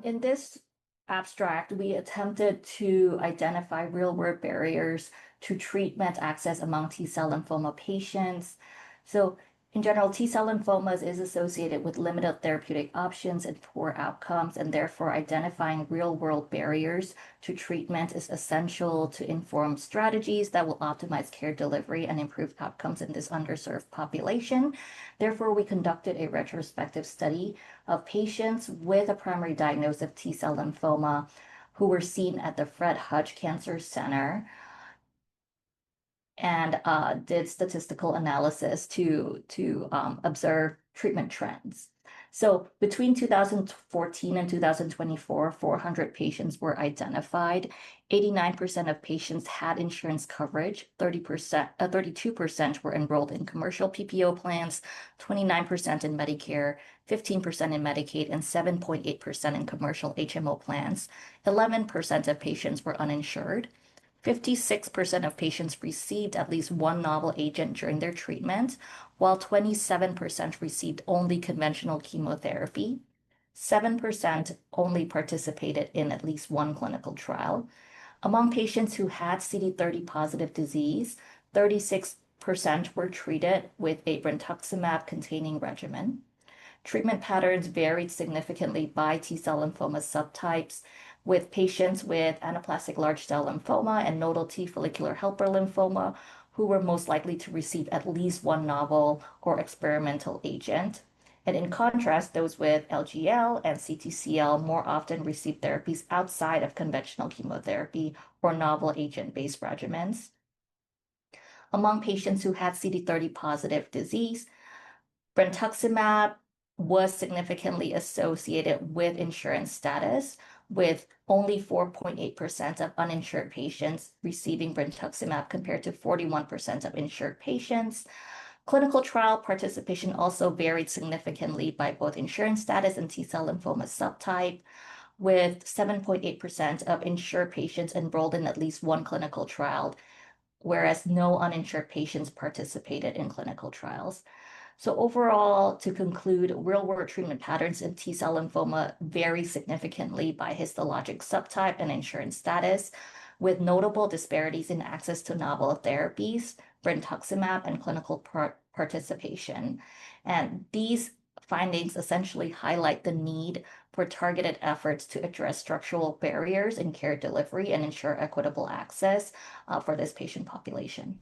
In this abstract, we attempted to identify real-world barriers to treatment access among T-cell lymphoma patients. So in general, T-cell lymphomas is associated with limited therapeutic options and poor outcomes, and therefore identifying real-world barriers to treatment is essential to inform strategies that will optimize care delivery and improve outcomes in this underserved population. Therefore, we conducted a retrospective study of patients with a primary diagnosis of T-cell lymphoma who were seen at the Fred Hutch Cancer Center and did statistical analysis to observe treatment trends. So between 2014 and 2024, 400 patients were identified. 89% of patients had insurance coverage, 32% were enrolled in commercial PPO plans, 29% in Medicare, 15% in Medicaid, and 7.8% in commercial HMO plans. 11% of patients were uninsured. 56% of patients received at least one novel agent during their treatment, while 27% received only conventional chemotherapy. 7% only participated in at least one clinical trial. Among patients who had CD30 positive disease, 36% were treated with a Brentuximab containing regimen. Treatment patterns varied significantly by T-cell lymphoma subtypes, with patients with anaplastic large cell lymphoma and nodal T-follicular helper lymphoma who were most likely to receive at least one novel or experimental agent. And in contrast, those with LGL and CTCL more often received therapies outside of conventional chemotherapy or novel agent-based regimens. Among patients who had CD30 positive disease, Brentuximab was significantly associated with insurance status, with only 4.8% of uninsured patients receiving Brentuximab compared to 41% of insured patients. Clinical trial participation also varied significantly by both insurance status and T-cell lymphoma subtype, with 7.8% of insured patients enrolled in at least one clinical trial, whereas no uninsured patients participated in clinical trials. So overall, to conclude, real-world treatment patterns in T-cell lymphoma vary significantly by histologic subtype and insurance status, with notable disparities in access to novel therapies, Brentuximab, and clinical participation. And these findings essentially highlight the need for targeted efforts to address structural barriers in care delivery and ensure equitable access for this patient population.